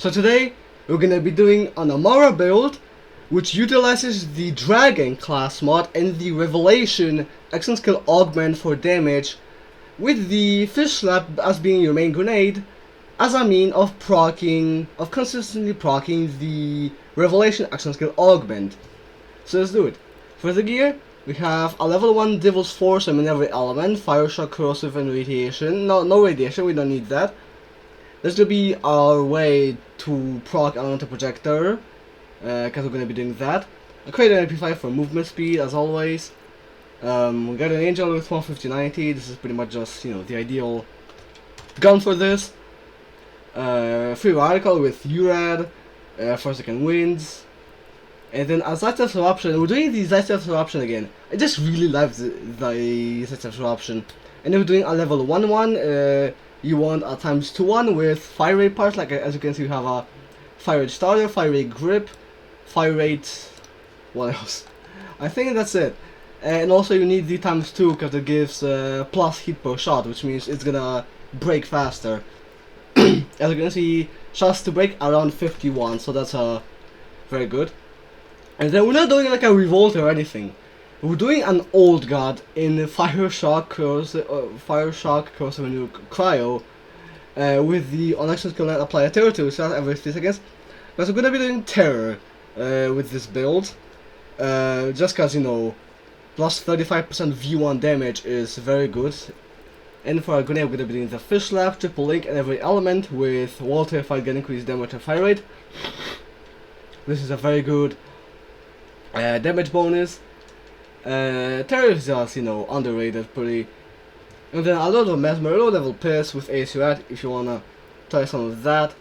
So today we're gonna be doing an Amara build which utilizes the Dragon class mod and the Revelation action skill augment for damage, with the Fish Slap as being your main grenade as a mean of consistently proccing the Revelation action skill augment. So let's do it. For the gear, we have a level 1 Devil's Force in every element, Fire Shock, Corrosive and Radiation. No radiation, we don't need that. This will be our way to proc Elemental Projector, because we're going to be doing that. I created an MP5 for movement speed, as always. We got an Angel with 150-90, this is pretty much just, the ideal gun for this. Free Radical with URAD, 4-second winds. And then as Light Disruption, we're doing the Light Disruption again. I just really love the Light Disruption. And then we're doing a level 1-1, you want a ×2-1 with fire rate parts, like as you can see we have a fire rate starter, fire rate grip, fire rate, what else? I think that's it. And also you need the ×2 because it gives plus hit per shot, which means it's gonna break faster. As you can see, shots to break around 51, so that's very good. And then we're not doing like a revolt or anything. We're doing an old god in Fire Shock, Corrosive and Cryo, with the on action skill net apply a terror to start every 3 seconds. But we're gonna be doing terror with this build, just cause plus 35% V1 damage is very good. And for our grenade, we're gonna be doing the Fish Slap, Triple Link, and every element with Wall Terrified get increased damage and fire rate. This is a very good damage bonus. Terror is just, underrated pretty. And then a lot of Mesmer, low level Piss with ASUAT if you wanna try some of that.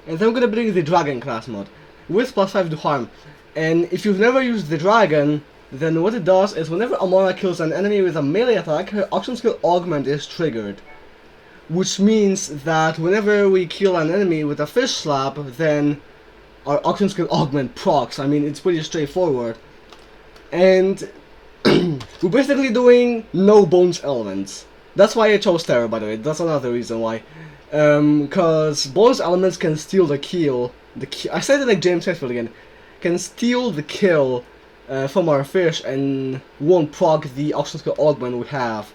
And then we're gonna bring the Dragon class mod with +5 to harm. And if you've never used the Dragon, then what it does is whenever Amara kills an enemy with a melee attack, her action skill augment is triggered. Which means that whenever we kill an enemy with a Fish Slap, then our action skill augment procs. I mean, it's pretty straightforward. And we're basically doing no bones elements. That's why I chose Terror, by the way. That's another reason why. Because bones elements can steal the kill. I said it like James Hetfield again. Can steal the kill from our fish and won't proc the action skill augment we have.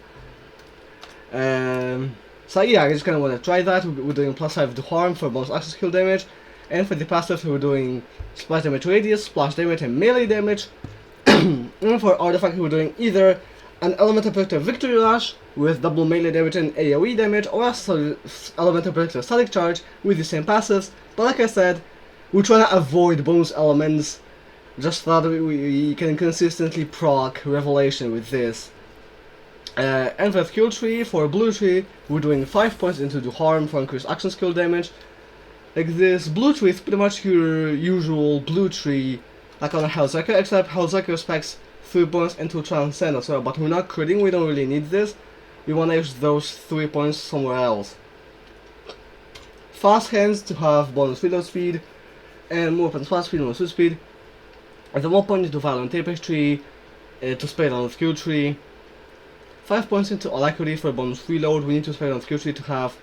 So yeah, I just kind of want to try that. We're doing +5 to harm for bonus action skill damage. And for the passive, we're doing splash damage radius, splash damage and melee damage. And for artifact, we're doing either an Elemental Projector Victory Rush with double melee damage and AoE damage, or a Elemental Projector Static Charge with the same passives. But like I said, we're trying to avoid bonus elements, just so that we can consistently proc Revelation with this. And for skill tree, for blue tree, we're doing 5 points into the harm for increased action skill damage. Like this blue tree is pretty much your usual blue tree, like on a Hellseeker, except Hellseeker specs 3 points into Transcend as well, but we're not critting, we don't really need this. We want to use those 3 points somewhere else. Fast Hands to have bonus reload speed, and more weapons fast speed, more switch speed. And then 1 point into Violent Tapestry, to spray down the skill tree. 5 points into Alacrity for bonus reload. We need to spray down the skill tree to have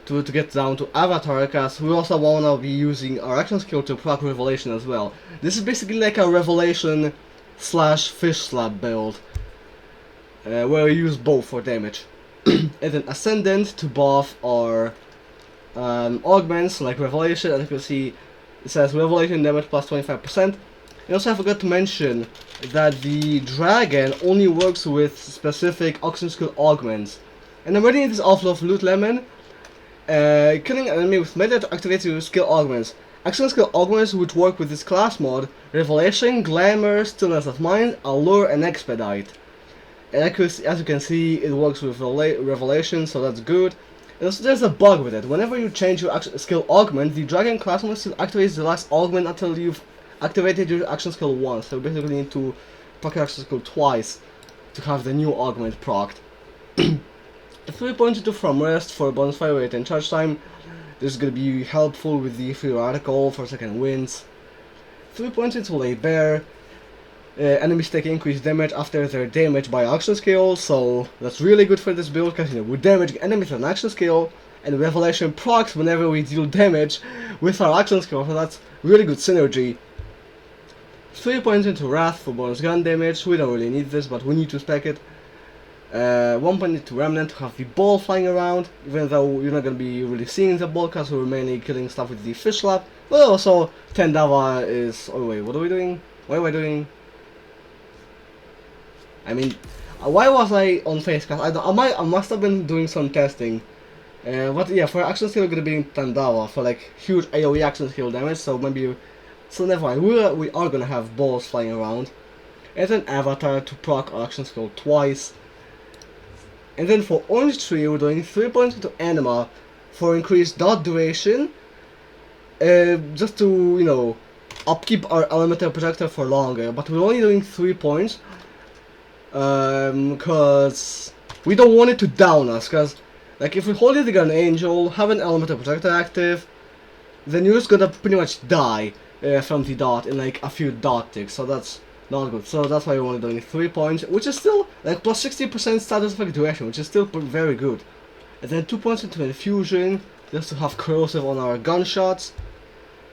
to get down to Avatar, because we also want to be using our action skill to proc Revelation as well. This is basically like a Revelation / Fish Slap build, where we use both for damage. And then Ascendant to buff our augments like Revelation. As you can see, it says Revelation damage plus 25%. And also I forgot to mention that the Dragon only works with specific action skill augments. And I'm reading this off of Loot Lemon. Killing an enemy with melee to activate your skill augments. Action skill augments which work with this class mod: Revelation, Glamour, Stillness of Mind, Allure, and Expedite. And as you can see, it works with Revelation, so that's good. There's a bug with it. Whenever you change your action skill augment, the Dragon class mod still activates the last augment until you've activated your action skill once. So you basically need to proc your action skill twice to have the new augment procced. 3 points into From Rest for bonus fire rate and charge time. This is going to be helpful with the free radical for second wins. 3 points into Lay Bare. Enemies take increased damage after they're damaged by action skill, so that's really good for this build because we're damaging enemies with an action skill, and Revelation procs whenever we deal damage with our action skill, so that's really good synergy. 3 points into Wrath for bonus gun damage. We don't really need this, but we need to spec it. 1 point into Remnant to have the ball flying around, even though you're not going to be really seeing the ball because we're mainly killing stuff with the fish slap. But also, Tendava is... oh wait, what are we doing? What am I doing? I mean, why was I on face cast? I must have been doing some testing. But yeah, for action skill, we're going to be in Tendava for like huge AoE action skill damage, so maybe... so never mind, we are going to have balls flying around. And then Avatar to proc action skill twice. And then for Orange Tree, we're doing 3 points into Anima for increased dot duration. Just to, you know, upkeep our elemental projector for longer. But we're only doing 3 points. Because we don't want it to down us. Because, like, if we hold it the Gun Angel, have an elemental projector active, then you're just gonna pretty much die from the dot in like a few dot ticks. So that's not good. So that's why we're only doing 3 points, which is still like plus 60% status effect duration, which is still very good. And then 2 points into Infusion, just to have corrosive on our gunshots.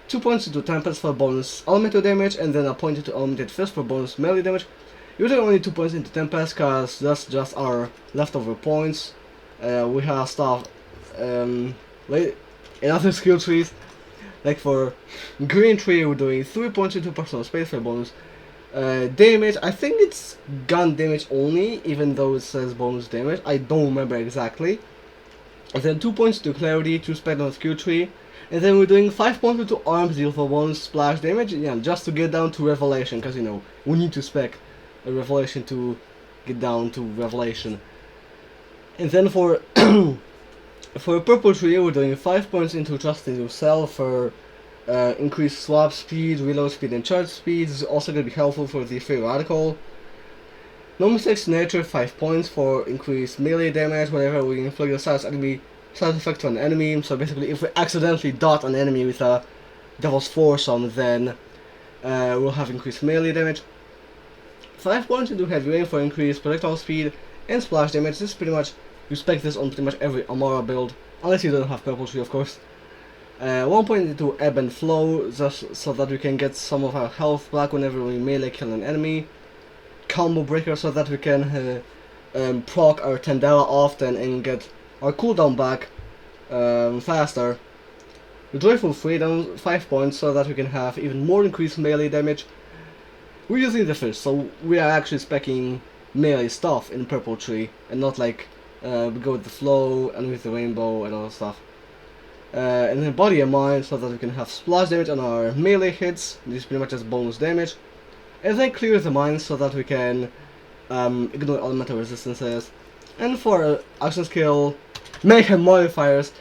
2 points into Tempest for bonus elemental damage, and then a point into Elemented Fist for bonus melee damage. Usually only 2 points into Tempest, cause that's just our leftover points. We have stuff like in other skill trees. Like for Green Tree, we're doing 3 points into Personal Space for bonus damage. I think it's gun damage only, even though it says bonus damage. I don't remember exactly. And then 2 points to Clarity to spec on Skill Tree. And then we're doing 5 points into Arms Deal for bonus splash damage. Yeah, just to get down to Revelation, because you know, we need to spec a Revelation to get down to Revelation. And then for for Purple Tree, we're doing 5 points into Trust in Yourself for increased swap speed, reload speed, and charge speed. This is also going to be helpful for the Free Radical. No Mistakes Nature, 5 points for increased melee damage whenever we inflict a status effect to an enemy. So basically, if we accidentally dot an enemy with a Devil's Foursome, then we'll have increased melee damage. 5 points into Heavy Rain for increased projectile speed and splash damage. This is pretty much, you spec this on pretty much every Amara build, unless you don't have Purple Tree, of course. 1 point into Ebb and Flow, just so that we can get some of our health back whenever we melee kill an enemy. Combo Breaker, so that we can proc our Tendara often and get our cooldown back faster. Joyful Freedom, 5 points, so that we can have even more increased melee damage. We're using the fish, so we are actually speccing melee stuff in Purple Tree, and not like we go with the flow and with the rainbow and all that stuff. And then Body and Mind, so that we can have splash damage on our melee hits. This is pretty much just bonus damage. And then Clear the Mind, so that we can ignore elemental resistances. And for action skill, Mayhem Modifiers,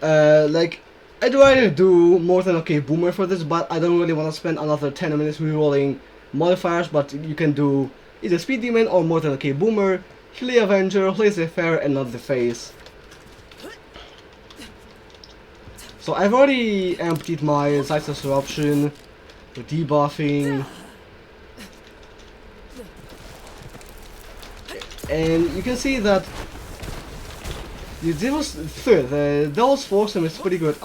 like, I'd rather do more than okay Boomer for this, but I don't really want to spend another 10 minutes rerolling modifiers. But you can do either Speed Demon or more than okay Boomer, Hilly Avenger, Laissez-Faire, and Not the Face. So I've already emptied my Sights of Disruption, debuffing, and you can see that the Devil's Foursome is pretty good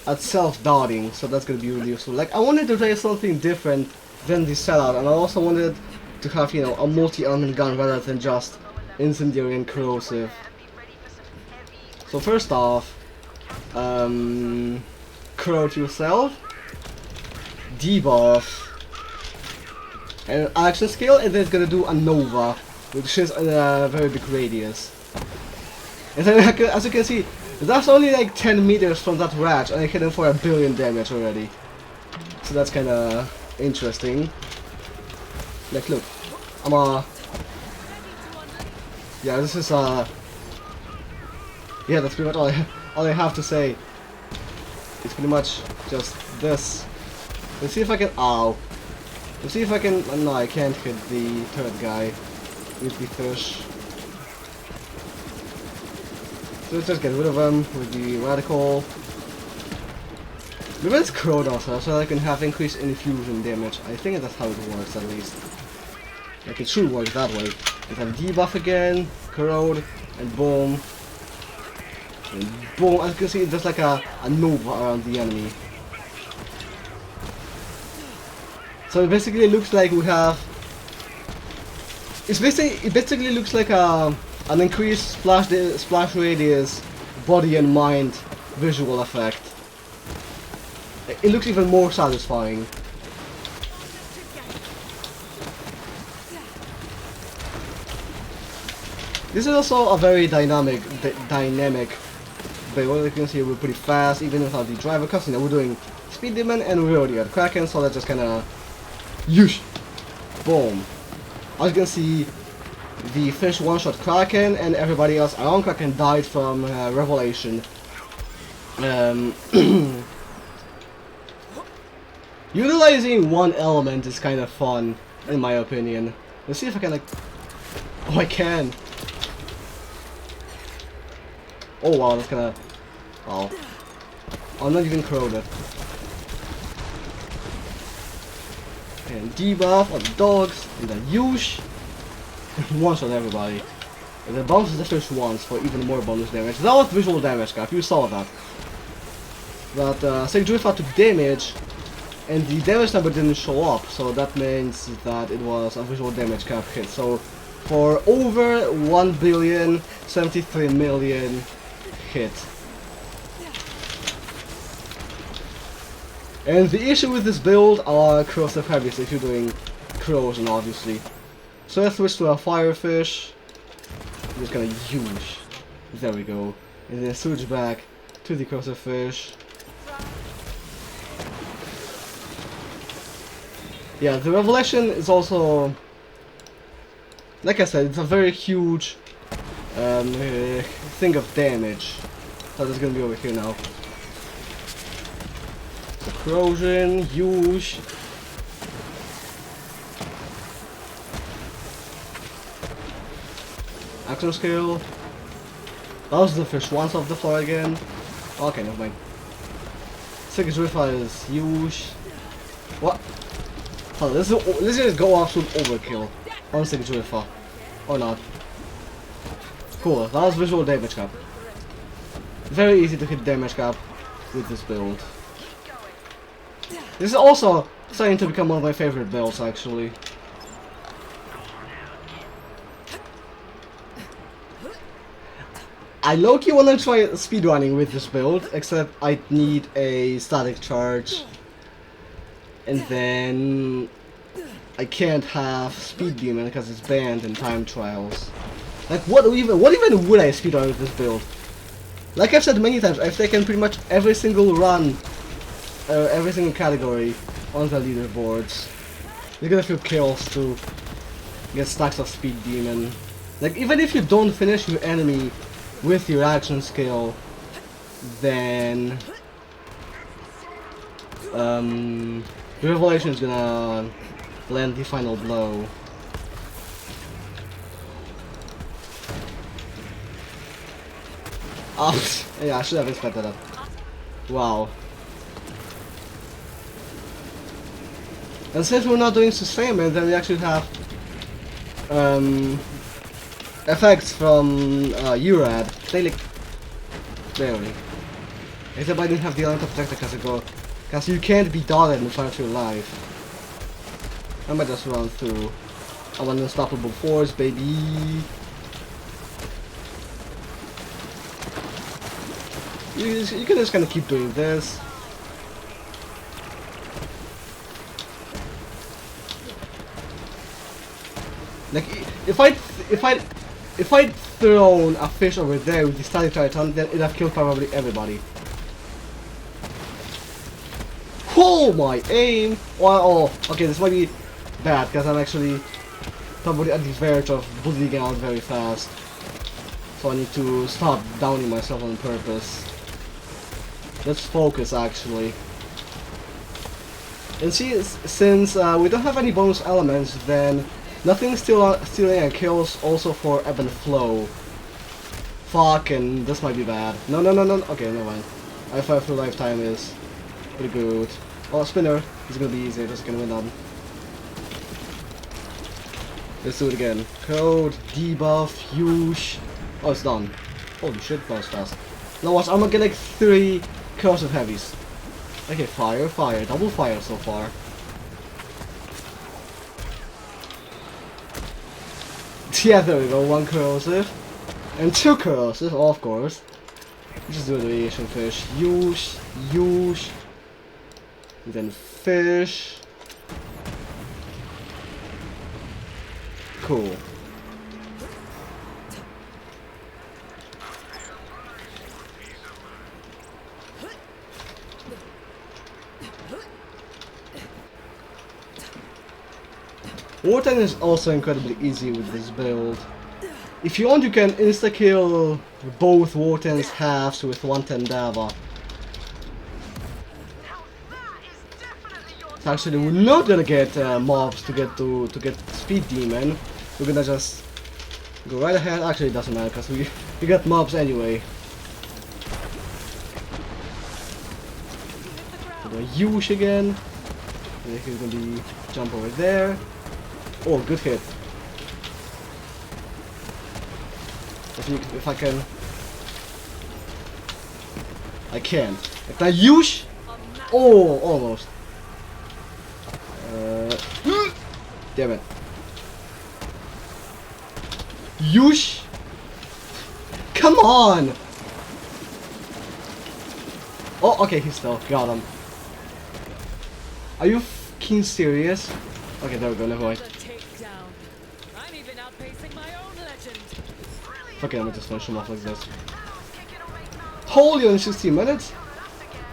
at self-dotting, so that's gonna be really useful. Like, I wanted to try something different than the sellout, and I also wanted to have, you know, a multi-element gun rather than just incendiary and corrosive. So first off, corrode yourself, debuff, and action skill, and then it's gonna do a Nova, which is a very big radius. And then, as you can see, that's only like 10 meters from that ratch, and I hit him for 1 billion damage already. So that's kinda interesting. Like, look, yeah, this is yeah, that's pretty much all I have to say. It's pretty much just this. Let's see if I can, ow. Let's see if I can, no, I can't hit the third guy with the fish. So let's just get rid of him with the Radical. Maybe let's corrode also, so I can have increased infusion damage. I think that's how it works, at least. Like, it should work that way. We have debuff again, corrode, and boom. And boom, as you can see, there's like a nova around the enemy. So it basically looks like we have... It basically looks like an increased splash radius, body and mind visual effect. It looks even more satisfying. This is also a very dynamic build. You can see we're pretty fast, even without the driver cuts. You know, we're doing Speed Demon and we already got Kraken, so let's just kinda... Yoosh! Boom! As you can see, the fish one-shot Kraken and everybody else around Kraken died from Revelation. Utilizing one element is kind of fun, in my opinion. Let's see if I can, like... Oh, I can! Oh wow, that's kinda... Wow. I'm not even corroded. And debuff on the dogs, and then Yush. One shot everybody. And then bounces the fish once for even more bonus damage. That was visual damage, guys, you saw that. But Sigdrifa took damage, and the damage number didn't show up, so that means that it was a visual damage cap hit. So for over 1,073,000,000 hit. And the issue with this build are corrosive heavies if you're doing corrosion, obviously. So let's switch to a firefish. I'm just gonna use. There we go. And then switch back to the corrosive fish. Yeah, the Revelation is also, like I said, it's a very huge thing of damage. So that's gonna be over here now. So corrosion, use. Action skill. That was the fish once off the floor again. Okay, never mind. Second Rifa is use. What? Oh, this is just go absolute overkill on Second Rifa. Or not. Cool, that was visual damage cap. Very easy to hit damage cap with this build. This is also starting to become one of my favorite builds, actually. I low-key want to try speedrunning with this build, except I need a static charge. And then I can't have Speed Demon because it's banned in time trials. Like, what even would I speedrun with this build? Like I've said many times, I've taken pretty much every single run, every single category on the leaderboards. You get a few kills to get stacks of Speed Demon. Like, even if you don't finish your enemy with your action skill, then Revelation is gonna land the final blow. Oh, yeah, I should have expected that. Wow. And since we're not doing sustainment, then we actually have effects from URAD. They like barely. Except I didn't have the element of protector because you can't be dotted and fight through life. I might just run through. I'm an unstoppable force, baby. You can just kind of keep doing this. Like if I'd thrown a fish over there with the static Titan, then it'd have killed probably everybody. Oh, my aim! Oh, okay, this might be bad because I'm actually probably at the verge of bleeding out very fast. So I need to stop downing myself on purpose. Let's focus, actually. And see, since we don't have any bonus elements, then nothing stealing kills also for ebb and flow. Fuck, and this might be bad. No. Okay, never mind. I fight through lifetime is pretty good. Oh, spinner. It's gonna be easier, just gonna win on. Let's do it again. Code, debuff, use. Oh, it's done. Holy shit, that was fast. Now watch, I'm gonna get like 3 corrosive heavies. Okay, fire, fire, double fire so far. Yeah, there we go, 1 corrosive. And 2 corrosive, of course. Just do the radiation fish. Use. And then fish. Cool. Warten is also incredibly easy with this build. If you want, you can insta-kill both Warten's halves with 110 Dava. So actually, we're not gonna get mobs to get Speed Demon. We're gonna just go right ahead. Actually, it doesn't matter because we got mobs anyway. We're gonna use again. And he's gonna be jump over there. Oh, good hit. If I can... I can't. Can I use? Oh, almost. Damn it. Use? Come on! Oh, okay, he's still. Got him. Are you fucking serious? Okay, there we go, never mind. Okay, I'm gonna just finish him off like this. Holy, on 16 minutes?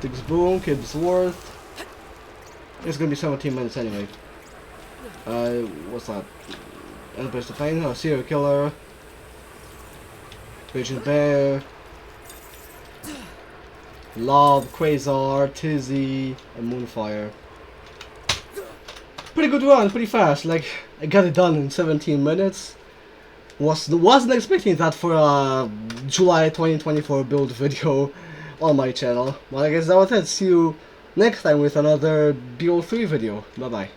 Diggs boom, kid's worth. It's gonna be 17 minutes anyway. What's that? Elevator to Pain, oh, Serial Killer. Raging Bear. Lob, Quasar, Tizzy, and Moonfire. Pretty good run, pretty fast. Like, I got it done in 17 minutes. Wasn't expecting that for a July 2024 build video on my channel. But I guess that was it. See you next time with another BO3 video. Bye bye.